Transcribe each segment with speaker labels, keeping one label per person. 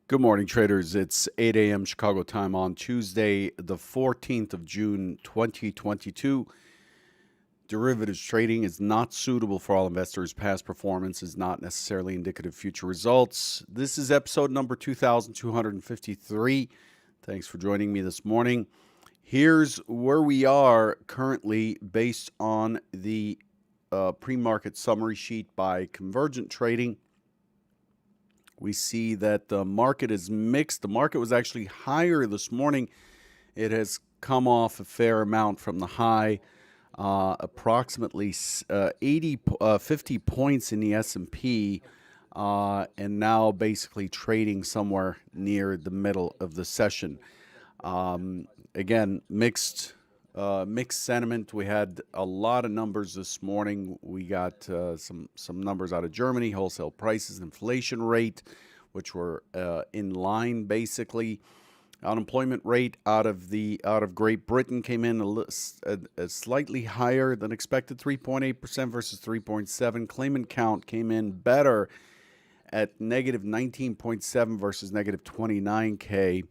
Speaker 1: Good morning, traders. It's 8 a.m. Chicago time on Tuesday, the 14th of June, 2022. Derivatives trading is not suitable for all investors. Past performance is not necessarily indicative of future results. This is episode number 2253. Thanks for joining me this morning. Here's where we are currently based on the pre-market summary sheet by Convergent Trading. We see that the market is mixed. The market was actually higher this morning. It has come off a fair amount from the high, approximately 50 points in the S&P, and now basically trading somewhere near the middle of the session. Again, mixed sentiment. We had a lot of numbers this morning. We got some numbers out of Germany, wholesale prices, inflation rate, which were in line basically. Unemployment rate out of Great Britain came in a slightly higher than expected, 3.8% versus 3.7. Claimant count came in better at negative 19.7 versus negative 29K.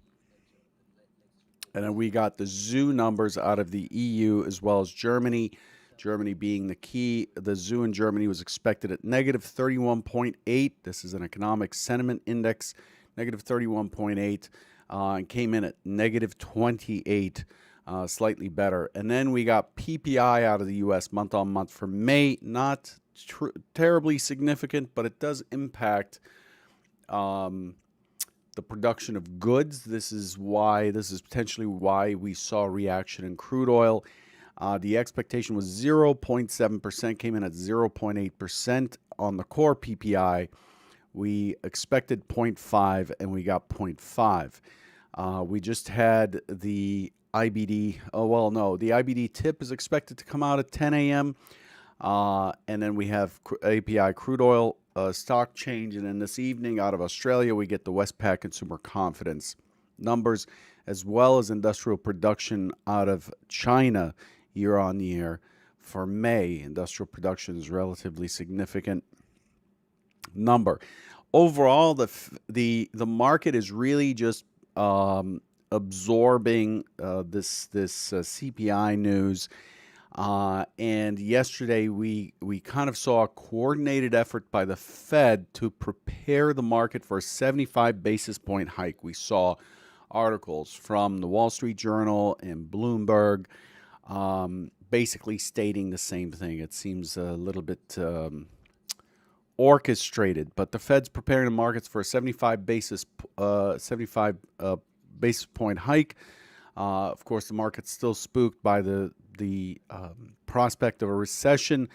Speaker 1: And then we got the zoo numbers out of the EU as well as Germany. Germany being the key. The zoo in Germany was expected at negative 31.8. This is an economic sentiment index, negative 31.8, and came in at negative 28, slightly better. And then we got PPI out of the U.S. month on month for May. Not terribly significant, but it does impact the production of goods. This is potentially why we saw a reaction in crude oil. The expectation was 0.7%, came in at 0.8% on the core PPI. We expected 0.5 and we got 0.5. We just had the IBD. The IBD tip is expected to come out at 10 a.m. And then we have API crude oil stock change. And then this evening out of Australia, we get the Westpac consumer confidence numbers, as well as industrial production out of China year on year for May. Industrial production is relatively significant number. Overall, the market is really just absorbing this CPI news. And yesterday we kind of saw a coordinated effort by the Fed to prepare the market for a 75 basis point hike. We saw articles from the Wall Street Journal and Bloomberg basically stating the same thing. It seems a little bit orchestrated, but the Fed's preparing the markets for a 75 basis point hike. Of course, the market's still spooked by the prospect of a recession.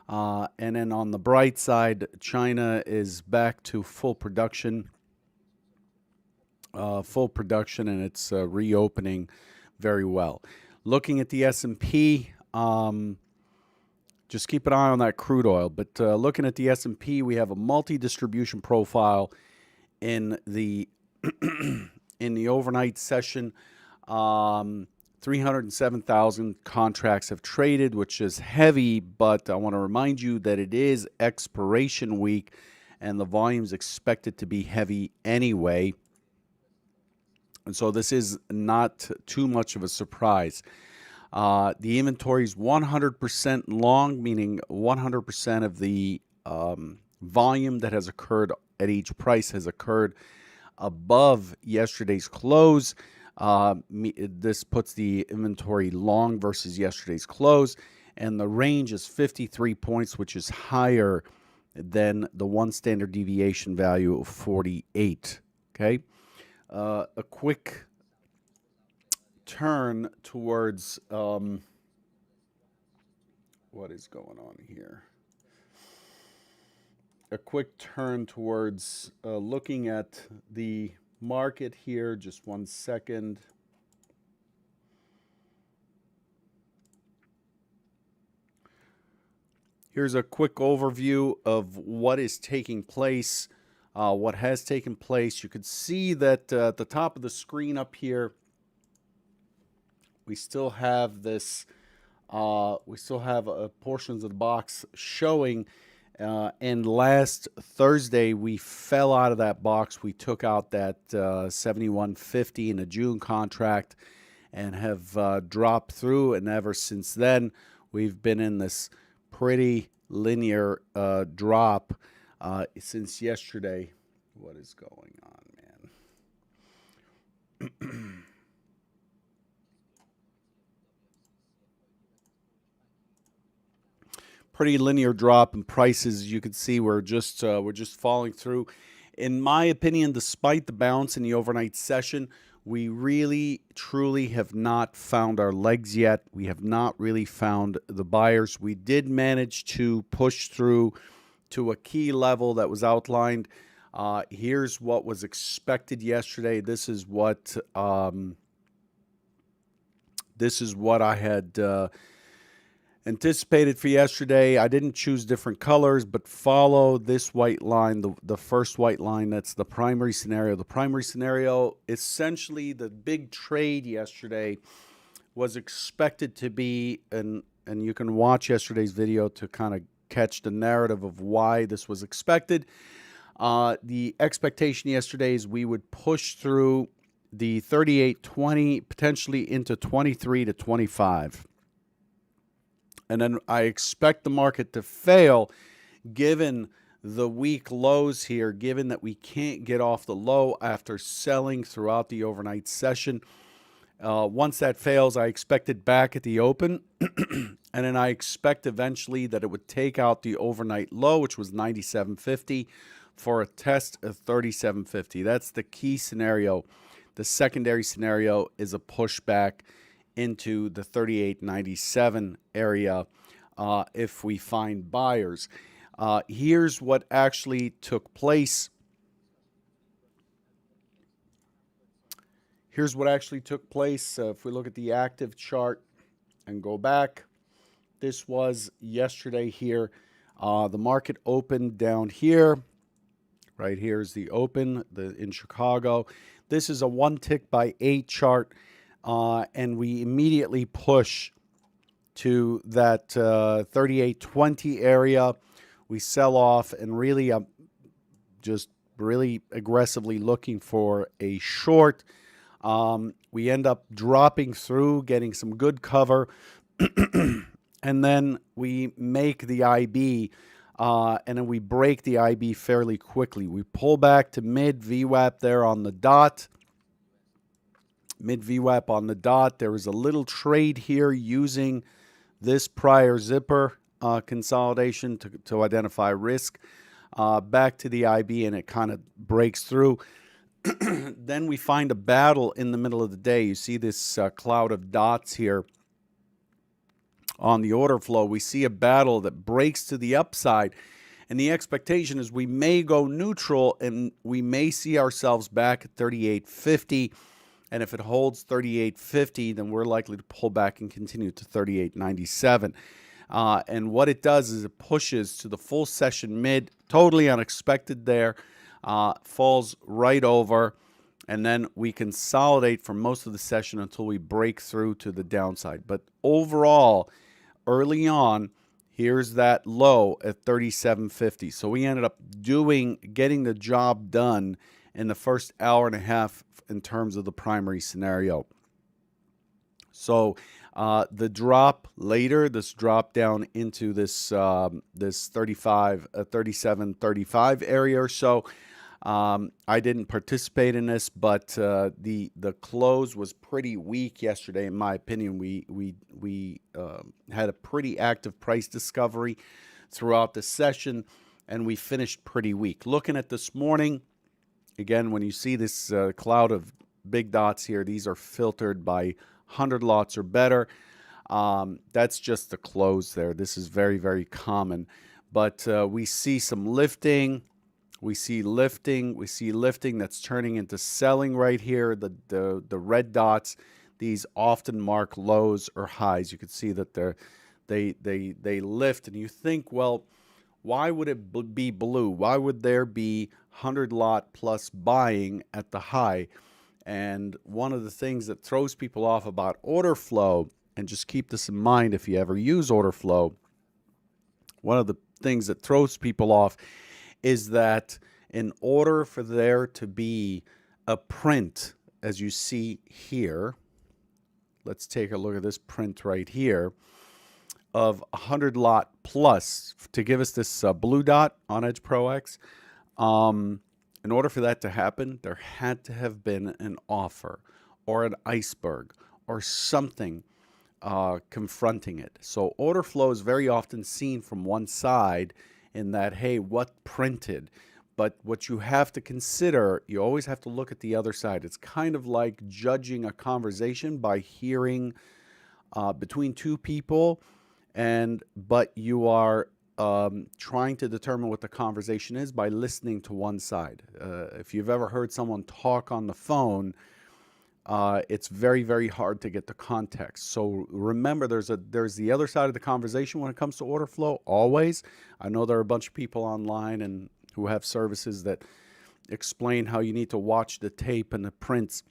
Speaker 1: And then on the bright side, China is back to full production, and it's reopening very well. Looking at the S&P, just keep an eye on that crude oil. But looking at the S&P, we have a multi-distribution profile in the in the overnight session. 307,000 contracts have traded, which is heavy, but I want to remind you that it is expiration week and the volume is expected to be heavy anyway. And so this is not too much of a surprise. The inventory is 100% long, meaning 100% of the volume that has occurred at each price has occurred above yesterday's close. This puts the inventory long versus yesterday's close, and the range is 53 points, which is higher than the one standard deviation value of 48. Okay, a quick turn towards what is going on here. A quick turn towards looking at the market here. Just 1 second. Here's a quick overview of what is taking place, what has taken place. You could see that at the top of the screen up here, we still have this. We still have portions of the box showing And last Thursday, we fell out of that box. We took out that 71.50 in a June contract and have dropped through. And ever since then, we've been in this pretty linear drop since yesterday. What is going on, man? Pretty linear drop in prices. You can see we're just falling through. In my opinion, despite the bounce in the overnight session, we really truly have not found our legs yet. We have not really found the buyers. We did manage to push through to a key level that was outlined. Here's what was expected yesterday. This is what I had anticipated for yesterday. I didn't choose different colors, but follow this white line, the first white line. That's the primary scenario. The primary scenario, essentially the big trade yesterday was expected to be, and you can watch yesterday's video to kind of catch the narrative of why this was expected. The expectation yesterday is we would push through the 38.20, potentially into 23 to 25. And then I expect the market to fail given the weak lows here, given that we can't get off the low after selling throughout the overnight session. Once that fails, I expect it back at the open. And then I expect eventually that it would take out the overnight low, which was 97.50, for a test of 37.50. That's the key scenario. The secondary scenario is a pushback into the 38.97 area if we find buyers. Here's what actually took place. If we look at the active chart and go back, this was yesterday here. The market opened down here. Right here is the open in Chicago. This is a 1 tick by 8 chart. And we immediately push to that 38.20 area. We sell off and really just really aggressively looking for a short. We end up dropping through, getting some good cover, and then we make the IB, and then we break the IB fairly quickly. We pull back to mid VWAP there on the dot. Mid VWAP on the dot. There was a little trade here using this prior zipper consolidation to identify risk. Back to the IB, and it kind of breaks through. Then we find a battle in the middle of the day. You see this cloud of dots here on the order flow. We see a battle that breaks to the upside. And the expectation is we may go neutral and we may see ourselves back at 38.50. And if it holds 38.50, then we're likely to pull back and continue to 38.97. And what it does is it pushes to the full session mid, totally unexpected there, falls right over, and then we consolidate for most of the session until we break through to the downside. But overall, early on, here's that low at 37.50. So we ended up getting the job done in the first hour and a half in terms of the primary scenario. So the drop later, this drop down into this 37.35 area or so. I didn't participate in this, but the close was pretty weak yesterday, in my opinion. We had a pretty active price discovery throughout the session, and we finished pretty weak. Looking at this morning, again, when you see this cloud of big dots here, these are filtered by 100 lots or better. That's just the close there. This is very, very common. But we see some lifting. We see lifting that's turning into selling right here. The red dots, these often mark lows or highs. You can see that they lift, and you think, well, why would it be blue? Why would there be 100 lot plus buying at the high? And one of the things that throws people off about order flow, and just keep this in mind if you ever use order flow, one of the things that throws people off is that in order for there to be a print, as you see here, let's take a look at this print right here of 100 lot plus to give us this blue dot on Edge Pro X. In order for that to happen, there had to have been an offer or an iceberg or something confronting it. So order flow is very often seen from one side in that, hey, what printed? But what you have to consider, you always have to look at the other side. It's kind of like judging a conversation by hearing between two people, but you are trying to determine what the conversation is by listening to one side. If you've ever heard someone talk on the phone, it's very, very hard to get the context. So remember, there's the other side of the conversation when it comes to order flow, always. I know there are a bunch of people online and who have services that explain how you need to watch the tape and the prints.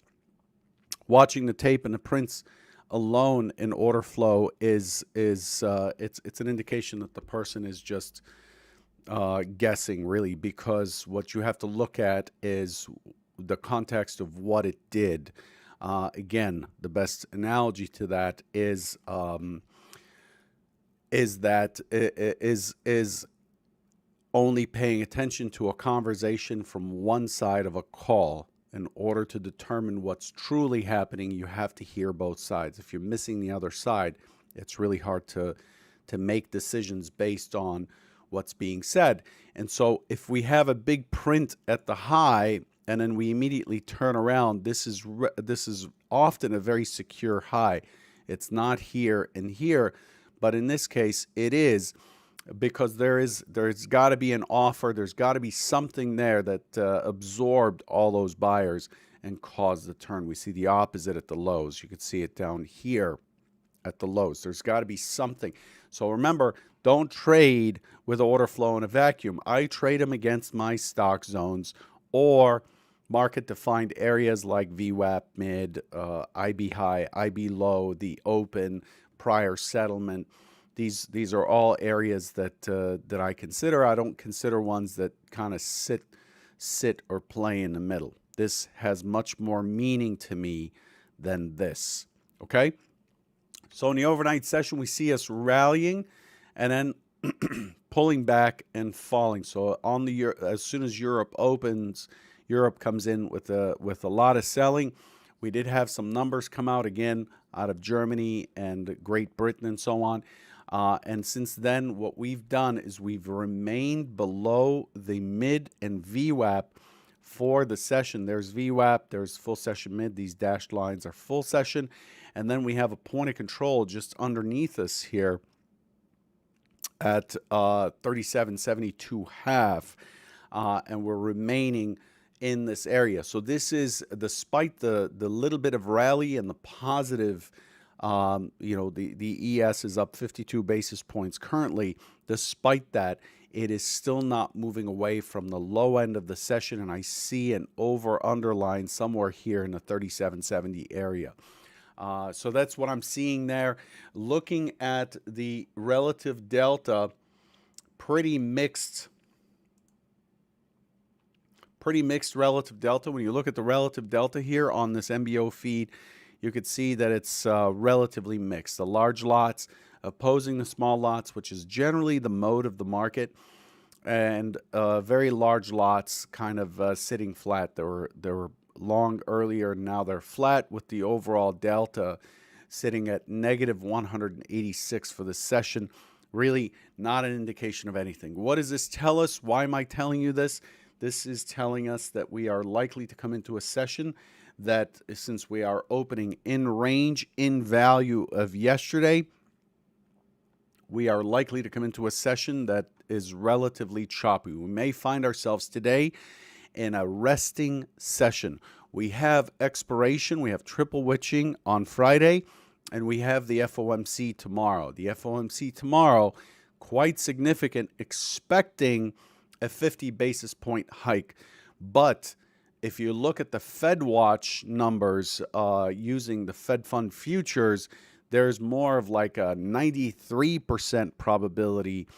Speaker 1: Watching the tape and the prints alone in order flow is it's an indication that the person is just guessing, really, because what you have to look at is the context of what it did. Again, the best analogy to that is only paying attention to a conversation from one side of a call. In order to determine what's truly happening, you have to hear both sides. If you're missing the other side, it's really hard to make decisions based on what's being said. And so if we have a big print at the high and then we immediately turn around, this is often a very secure high. It's not here and here, but in this case it is, because there's got to be an offer, there's got to be something there that absorbed all those buyers and caused the turn. We see the opposite at the lows. You can see it down here at the lows. There's got to be something. So remember, don't trade with order flow in a vacuum. I trade them against my stock zones or market defined areas like VWAP mid, IB high, IB low, the open, prior settlement. These are all areas that I consider. I don't consider ones that kind of sit or play in the middle. This has much more meaning to me than this. Okay? So in the overnight session, we see us rallying and then pulling back and falling. So on as soon as Europe opens, Europe comes in with a lot of selling. We did have some numbers come out again out of Germany and Great Britain and so on. And since then, what we've done is we've remained below the mid and VWAP for the session. There's VWAP, there's full session mid. These dashed lines are full session. And then we have a point of control just underneath us here at 37.72 half. And we're remaining in this area. So this is, despite the little bit of rally and the positive, the ES is up 52 basis points currently. Despite that, it is still not moving away from the low end of the session, and I see an over underline somewhere here in the 37.70 area. So that's what I'm seeing there. Looking at the relative delta, pretty mixed relative delta. When you look at the relative delta here on this MBO feed, you could see that it's relatively mixed. The large lots opposing the small lots, which is generally the mode of the market, and very large lots kind of sitting flat. They were long earlier, now they're flat, with the overall delta sitting at negative 186 for the session. Really not an indication of anything. What does this tell us? Why am I telling you this? This is telling us that we are likely to come into a session that, since we are opening in range, in value of yesterday, we are likely to come into a session that is relatively choppy. We may find ourselves today in a resting session. We have expiration, we have triple witching on Friday, and we have the FOMC tomorrow. The FOMC tomorrow, quite significant, expecting a 50 basis point hike. But if you look at the Fed Watch numbers using the Fed Fund futures, there's more of like a 93% probability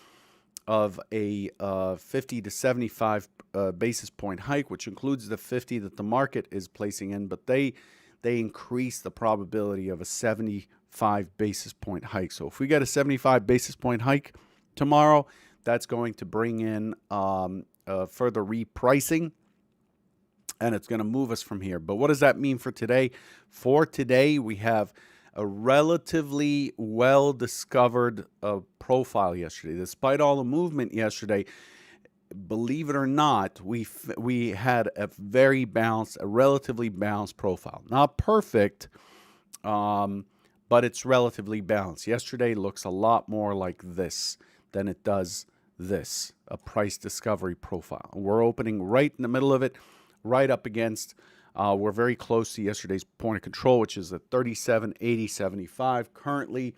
Speaker 1: of a 50 to 75 basis point hike, which includes the 50 that the market is placing in, but they increase the probability of a 75 basis point hike. So if we get a 75 basis point hike tomorrow, that's going to bring in further repricing, and it's going to move us from here. But what does that mean for today? For today, we have a relatively well-discovered profile yesterday. Despite all the movement yesterday, believe it or not, we had a very balanced, a relatively balanced profile. Not perfect, but it's relatively balanced. Yesterday looks a lot more like this than it does this, a price discovery profile. We're opening right in the middle of it, right up against, we're very close to yesterday's point of control, which is at 37.8075. Currently,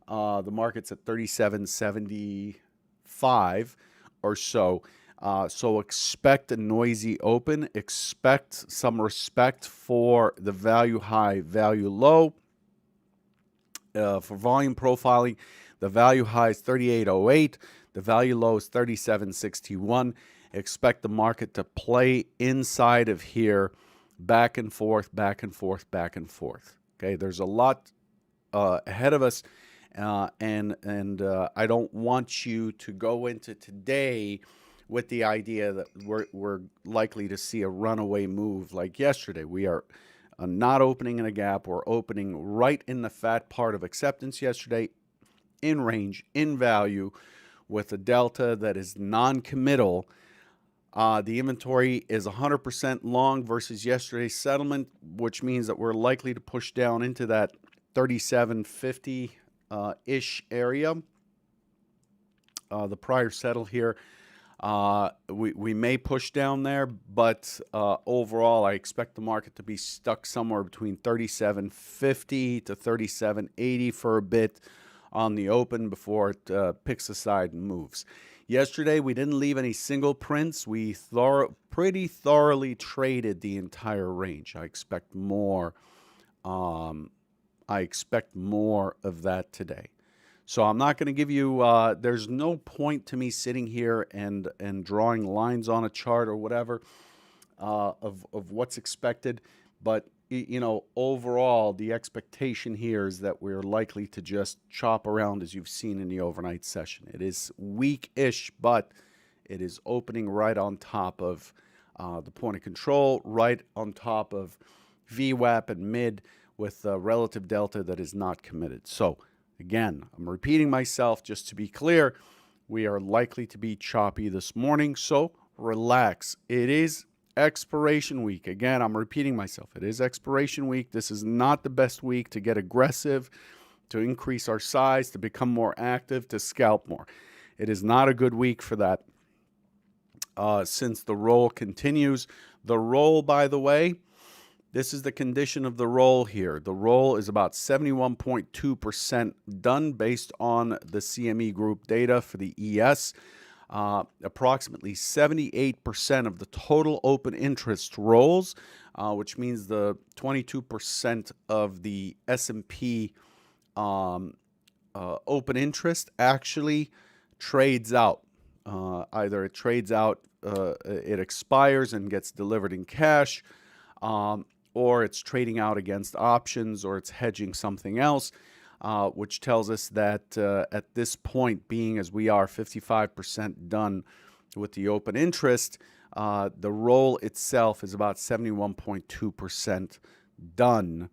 Speaker 1: the market's at 37.75 or so. So expect a noisy open. Expect some respect for the value high, value low. For volume profiling, the value high is 38.08. The value low is 37.61. Expect the market to play inside of here, back and forth, back and forth, back and forth. Okay, there's a lot ahead of us, and I don't want you to go into today with the idea that we're likely to see a runaway move like yesterday. We are not opening in a gap. We're opening right in the fat part of acceptance yesterday, in range, in value, with a delta that is non-committal. The inventory is 100% long versus yesterday's settlement, which means that we're likely to push down into that 37.50-ish area. The prior settle here, we may push down there, but overall, I expect the market to be stuck somewhere between 37.50 to 37.80 for a bit on the open before it picks a side and moves. Yesterday, we didn't leave any single prints. We pretty thoroughly traded the entire range. I expect more. I expect more of that today. So I'm not going to give you. There's no point to me sitting here and drawing lines on a chart or whatever of what's expected. But overall, the expectation here is that we're likely to just chop around, as you've seen in the overnight session. It is weak-ish, but it is opening right on top of the point of control, right on top of VWAP and mid, with a relative delta that is not committed. So again, I'm repeating myself just to be clear. We are likely to be choppy this morning, so relax. It is expiration week. Again, I'm repeating myself. It is expiration week. This is not the best week to get aggressive, to increase our size, to become more active, to scalp more. It is not a good week for that. Since the roll continues. The roll, by the way, this is the condition of the roll here. The roll is about 71.2% done based on the CME group data for the ES. Approximately 78% of the total open interest rolls, which means the 22% of the S&P open interest actually trades out. Either it trades out, it expires and gets delivered in cash, or it's trading out against options, or it's hedging something else. Which tells us that at this point, being as we are 55% done with the open interest, the roll itself is about 71.2% done.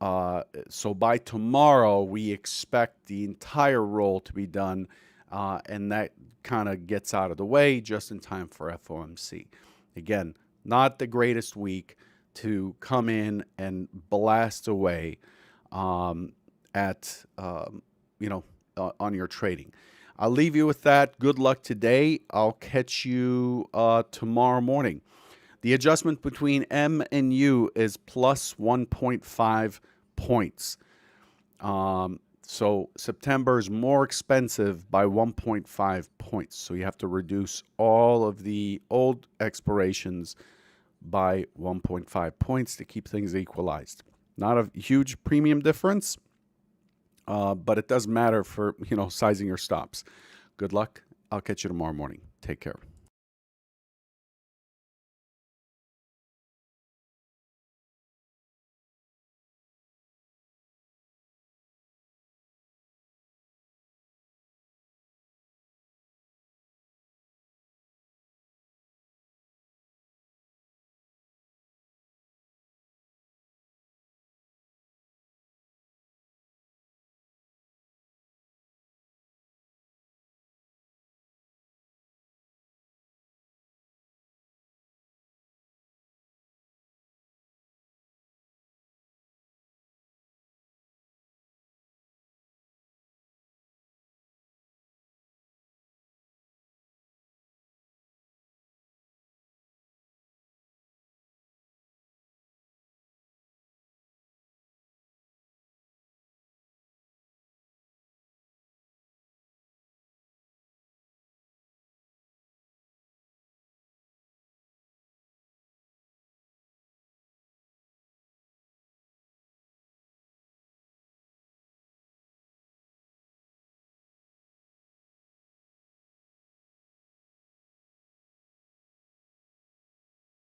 Speaker 1: So by tomorrow, we expect the entire roll to be done, and that kind of gets out of the way just in time for FOMC. Again, not the greatest week to come in and blast away at on your trading. I'll leave you with that. Good luck today. I'll catch you tomorrow morning. The adjustment between M and U is plus 1.5 points. So September is more expensive by 1.5 points. So you have to reduce all of the old expirations by 1.5 points to keep things equalized. Not a huge premium difference, but it does matter for sizing your stops. Good luck. I'll catch you tomorrow morning. Take care.